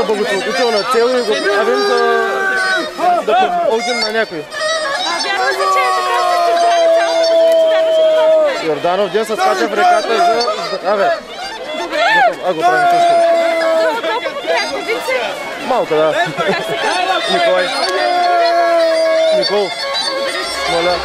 на благотворителна цел и го правим да помогнем на някой. Вярно се, че е така състезание цялата година, че Йорданов ден се скача в реката за здраве. Добре. А го правим също. Как сте вице? Малко, да. Как се казва? Николай. Никол. Моля.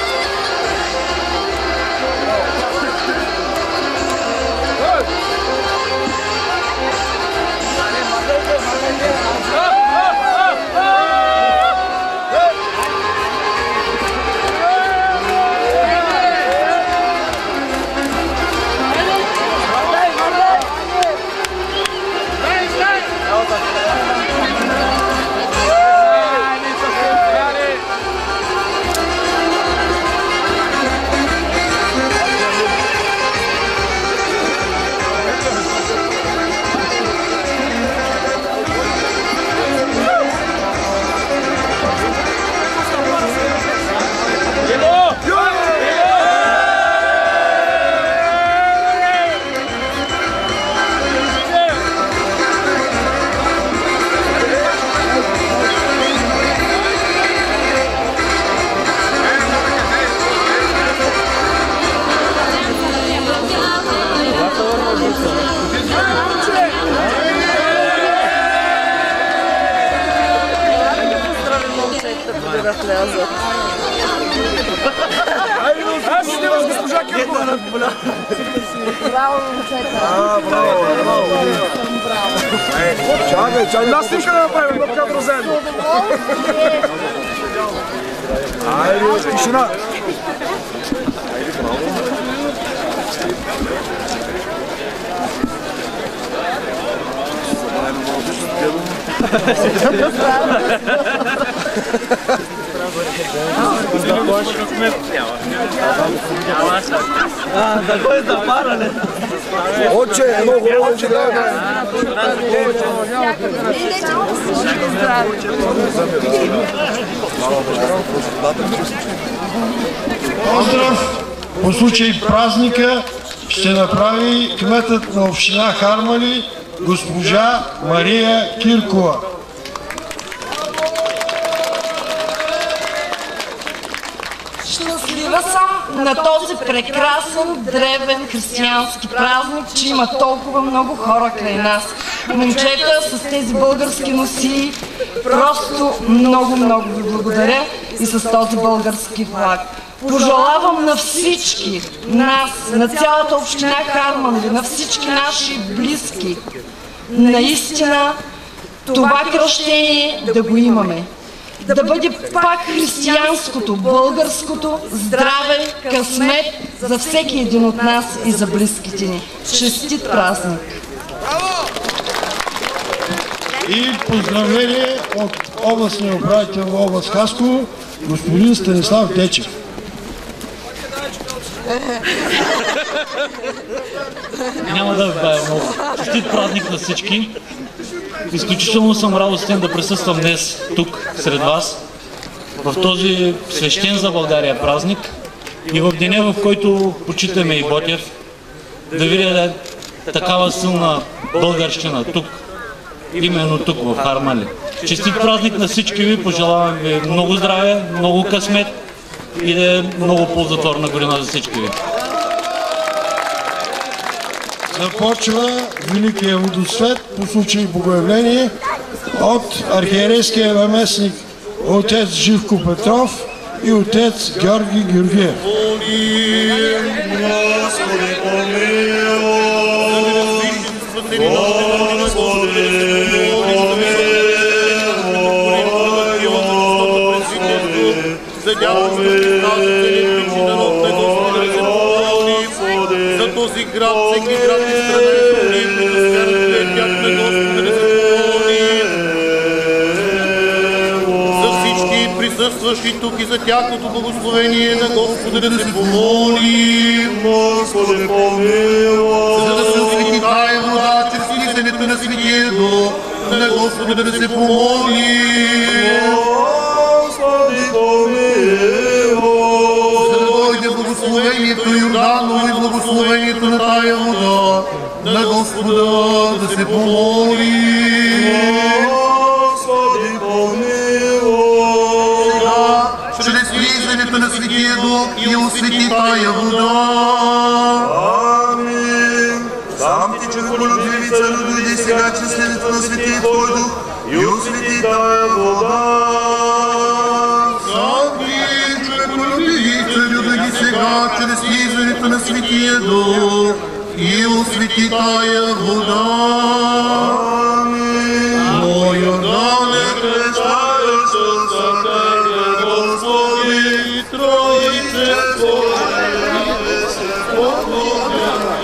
Аз ще снимам с госпожа Киркова. Браво, момчета. Браво. Чакай. Една снимка да направим, да кадро заедно. Айде, тишина. Да го е запаране. Отче, едно хубаво, че да Поздрав по случай празника ще направи кметът на община Харманли госпожа Мария Киркова. Щастлива съм на този прекрасен, древен християнски празник, че има толкова много хора край нас. Момчета с тези български носи, просто много ви благодаря и с този български флаг. Пожелавам на всички нас, на цялата община Харманли, на всички наши близки, наистина това кръщение да го имаме. Да бъде пак християнското, българското, здраве, късмет за всеки един от нас и за близките ни. Честит празник! И поздравление от областния управител в област Хасково, господин Станислав Дечев. Няма да бая много. Честит празник на всички. Изключително съм радостен да присъствам днес тук сред вас в този свещен за България празник и в деня, в който почитаме и Ботев, да видя такава силна българщина тук, именно тук в Харманли. Честит празник на всички ви, пожелавам ви много здраве, много късмет и да е много ползотворна година за всички ви. Започва Великия водосвет по случай Богоявление от архиерейския наместник отец Живко Петров и отец Георги Георгиев. За този град, всеки град и страна и проблем, да свярат тях на Господа да се помоли. За всички присъстващи тук и за тяхното благословение на Господа да се помоли. Господи, помилуй. За да се освети тая вода, чрез слизането на Светия Дух, на Господа да се помоли. Господи, помилуй. Благословението Йорданово и благословението на тая вода, на Господа да се помоли. тая вода. Сладки човеколюбиви царю да ги сега, чрез изверите на Светия Дух и освети тая вода. О, Йордане, крещаеш за Тебе, Господи, Троице Твое, се поклоняме.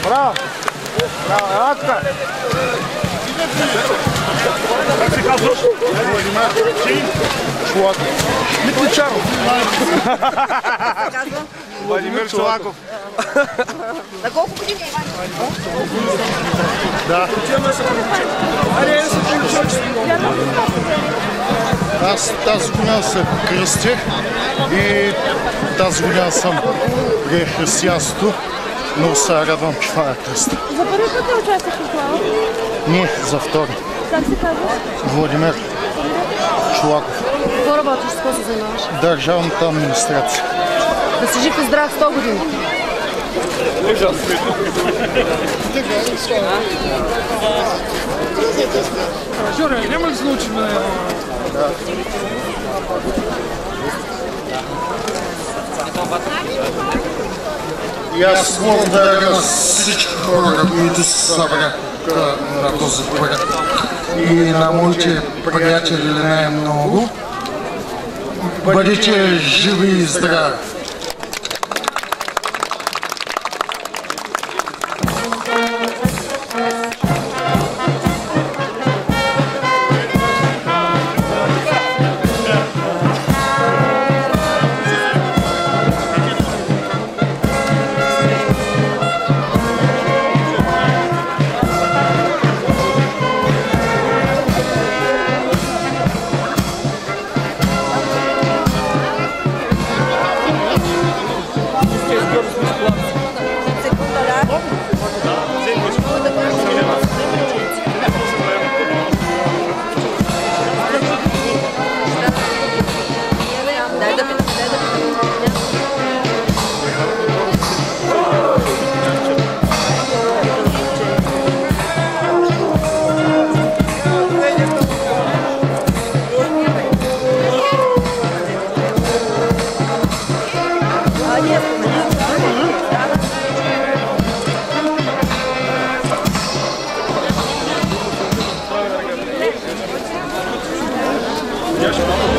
Браво! Браво, ела тук! Как се казваш? Чулаков. Митличаров. Владимир Чулаков. На колко години е Иван? Да. Аз тази година се кръстих и тази година съм при християнството, но се радвам, че това е кръста. За първи път ли участваш в това? Не, за втори. Как се казваш? Владимир Чулаков. Какво работиш, с какво се занимаваш? Държавната администрация. Да си жив и здрав 100 години. Жоре, няма ли се научим? И аз благодаря на всички хора, които се събраха на този проект. И на моите приятели най-много. Бъдете живи и здрави! Чакай.